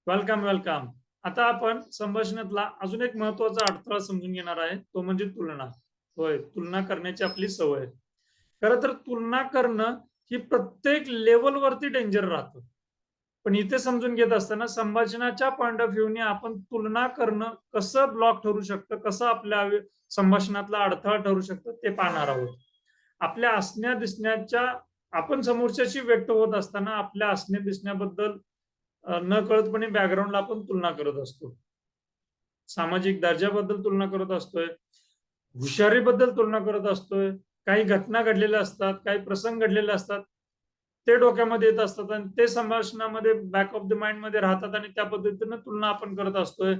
Welcome welcome. आता आपण संभाषणातला अजून एक महत्वाचा अडथळा समजून घेणार आहे, तो म्हणजे तुलना. होय, तुलना करण्याची आपली सवय. खरं तर तुलना करणं ही प्रत्येक लेव्हलवरती डेंजर राहतं. पण इथे समजून घेत असताना संभाषणाच्या पॉइंट ऑफ व्ह्यूने आपण तुलना करणं कसं ब्लॉक ठरू शकतं, कसं आपल्या संभाषणातला अडथळा ठरू शकतं ते पाहणार आहोत. आपल्या असण्या दिसण्याच्या आपण समोरच्याशी व्यक्त होत असताना आपल्या असण्या दिसण्याबद्दल नकळतपणे बॅकग्राऊंडला आपण तुलना करत असतो. सामाजिक दर्जाबद्दल तुलना करत असतोय, हुशारीबद्दल तुलना करत असतोय, काही घटना घडलेल्या असतात, काही प्रसंग घडलेले असतात. ते डोक्यामध्ये येत असतात आणि ते संभाषणामध्ये बॅक ऑफ द माइंड मध्ये राहतात आणि त्या पद्धतीनं तुलना आपण करत असतोय.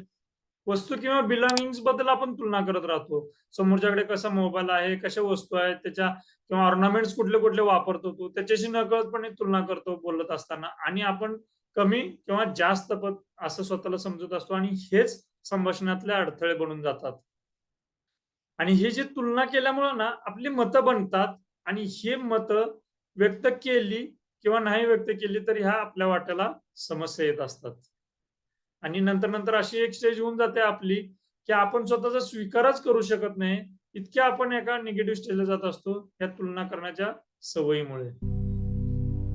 वस्तू किंवा बिलॉंगिंग्स बद्दल आपण तुलना करत राहतो. समोरच्याकडे कसा मोबाईल आहे, कशा वस्तू आहेत, त्याच्या किंवा ऑर्नामेंट्स कुठले-कुठले वापरतो तो, त्याच्याशी नकळतपणे तुलना करतो बोलत असताना आणि आपण कमी किंवा जास्त पद असं स्वतःला समजत असतो आणि हेच संभाषणातले अडथळे बनून जातात. आणि हे जे तुलना केल्यामुळं ना आपली मतं बनतात आणि हे मतं व्यक्त केली किंवा नाही व्यक्त केली तर ह्या आपल्या वाट्याला समस्या येत असतात. आणि नंतर-नंतर अशी एक स्टेज होऊन जाते आपली, की आपण स्वतःचा स्वीकारच करू शकत नाही. इतक्या आपण एका निगेटिव्ह स्टेजला जात असतो, या तुलना करण्याच्या सवयीमुळे.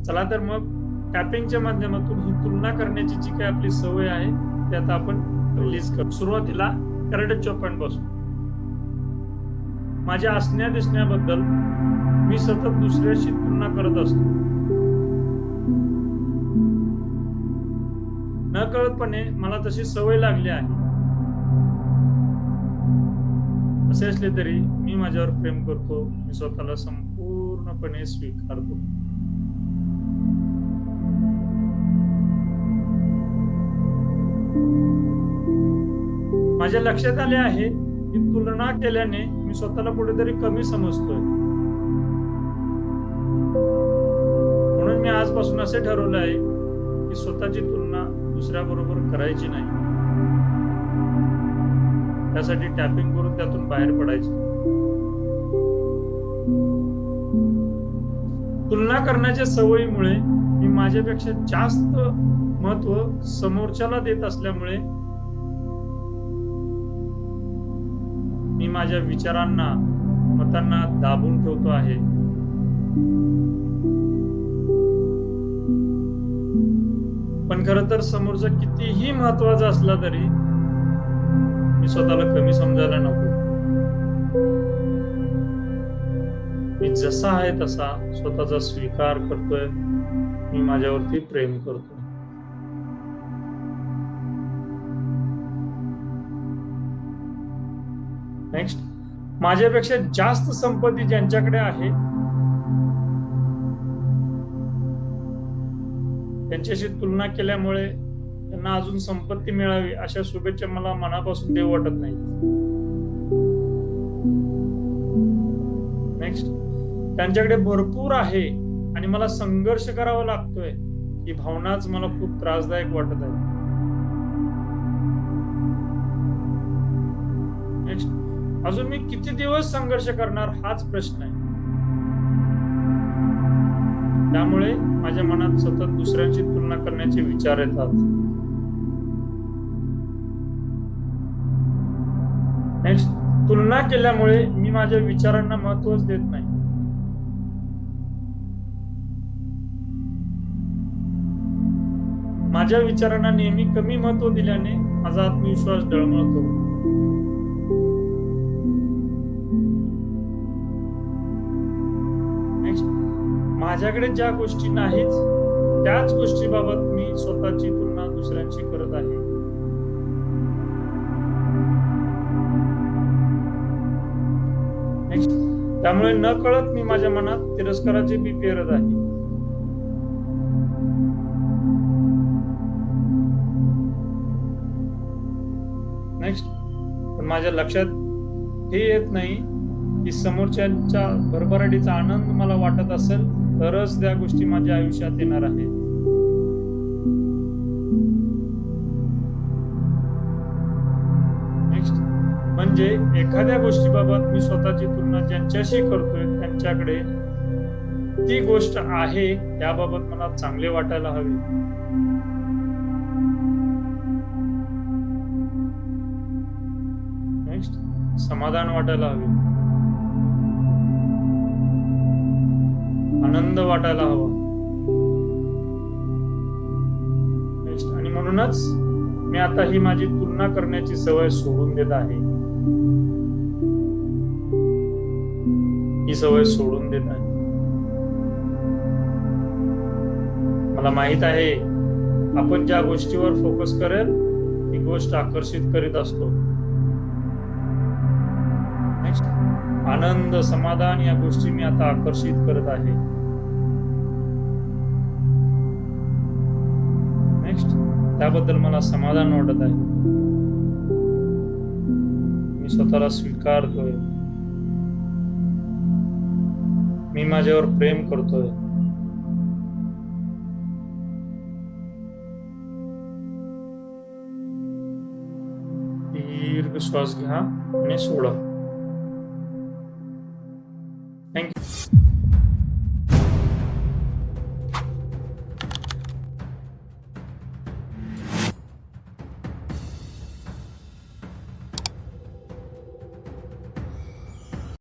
चला तर मग टॅपिंगच्या माध्यमातून ही तुलना करण्याची जी काही आपली सवय आहे, ती आता आपण रिलीज करू. सुरुवातीला कराटे पॉइंट पासून. माझ्या असण्या-दिसण्याबद्दल मी सतत दुसऱ्याशी तुलना करत असतो. नकळतपणे मला तशी सवय लागली आहे. असे असले तरी मी माझ्यावर प्रेम करतो. मी स्वतःला संपूर्णपणे स्वीकारतो. माझ्या लक्षात आले आहे, की तुलना केल्याने मी स्वतःला कुठेतरी कमी समजतोय. म्हणून मी आजपासून असे ठरवले आहे, की स्वतःची तुलना दुसऱ्याबरोबर करायची नाही. त्यासाठी टॅपिंग करून त्यातून बाहेर पडायचे. तुलना करण्याच्या सवयीमुळे मी माझ्यापेक्षा जास्त महत्व समोरच्याला देत असल्यामुळे मी माझ्या विचारांना, मतांना दाबून ठेवतो आहे. पण खरं तर समोरचा कितीही महत्वाचा असला तरी मी स्वतःला कमी समजायला नको. मी जसा आहे तसा स्वतःचा स्वीकार करतोय. मी माझ्यावरती प्रेम करतोय. नेक्स्ट, माझ्यापेक्षा जास्त संपत्ती ज्यांच्याकडे आहे त्यांच्याशी तुलना केल्यामुळे त्यांना अजून संपत्ती मिळावी अशा शुभेच्छा मला मनापासून देऊ वाटत नाही. नेक्स्ट, त्यांच्याकडे भरपूर आहे आणि मला संघर्ष करावा लागतोय ही भावनाच मला खूप त्रासदायक वाटत आहे. नेक्स्ट, अजून मी किती दिवस संघर्ष करणार हाच प्रश्न आहे. त्यामुळे माझ्या मनात सतत दुसऱ्यांची तुलना करण्याचे विचार येतात. नेक्स्ट, तुलना केल्यामुळे मी माझ्या विचारांना महत्वच देत नाही. माझ्या विचारांना नेहमी कमी महत्व दिल्याने माझा आत्मविश्वास डळमळतो. नेक्स्ट, माझ्याकडे ज्या गोष्टी नाहीत त्याच गोष्टीबाबत मी स्वतःची तुलना दुसऱ्यांशी करत आहे. नेक्स्ट, त्यामुळे न कळत मी माझ्या मनात तिरस्काराचे बी पेरत आहे. नेक्स्ट, पण माझ्या लक्षात हे येत नाही की समोरच्या भरभराटीचा आनंद मला वाटत असेल तरच त्या गोष्टी माझ्या आयुष्यात येणार आहेत. नेक्स्ट, म्हणजे एखाद्या गोष्टीबाबत मी स्वतःची तुलना ज्यांच्याशी करतोय त्यांच्याकडे ती गोष्ट आहे याबाबत मला चांगले वाटायला हवे. समाधान वाटायला हवे, आनंद वाटायला हवा. आणि म्हणूनच मी आता ही माझी तुलना करण्याची सवय सोडून देत आहे. ही सवय सोडून देत आहे. मला माहित आहे आपण ज्या गोष्टीवर फोकस करेल ती गोष्ट आकर्षित करीत असतो. नेक्स्ट, आनंद, समाधान या गोष्टी मी आता आकर्षित करत आहे. नेक्स्ट, त्याबद्दल मला समाधान वाटत आहे. मी स्वतःला स्वीकारतोय. मी माझ्यावर प्रेम करतोय. दीर्घ श्वास घ्या आणि सोडा. थँक्यू.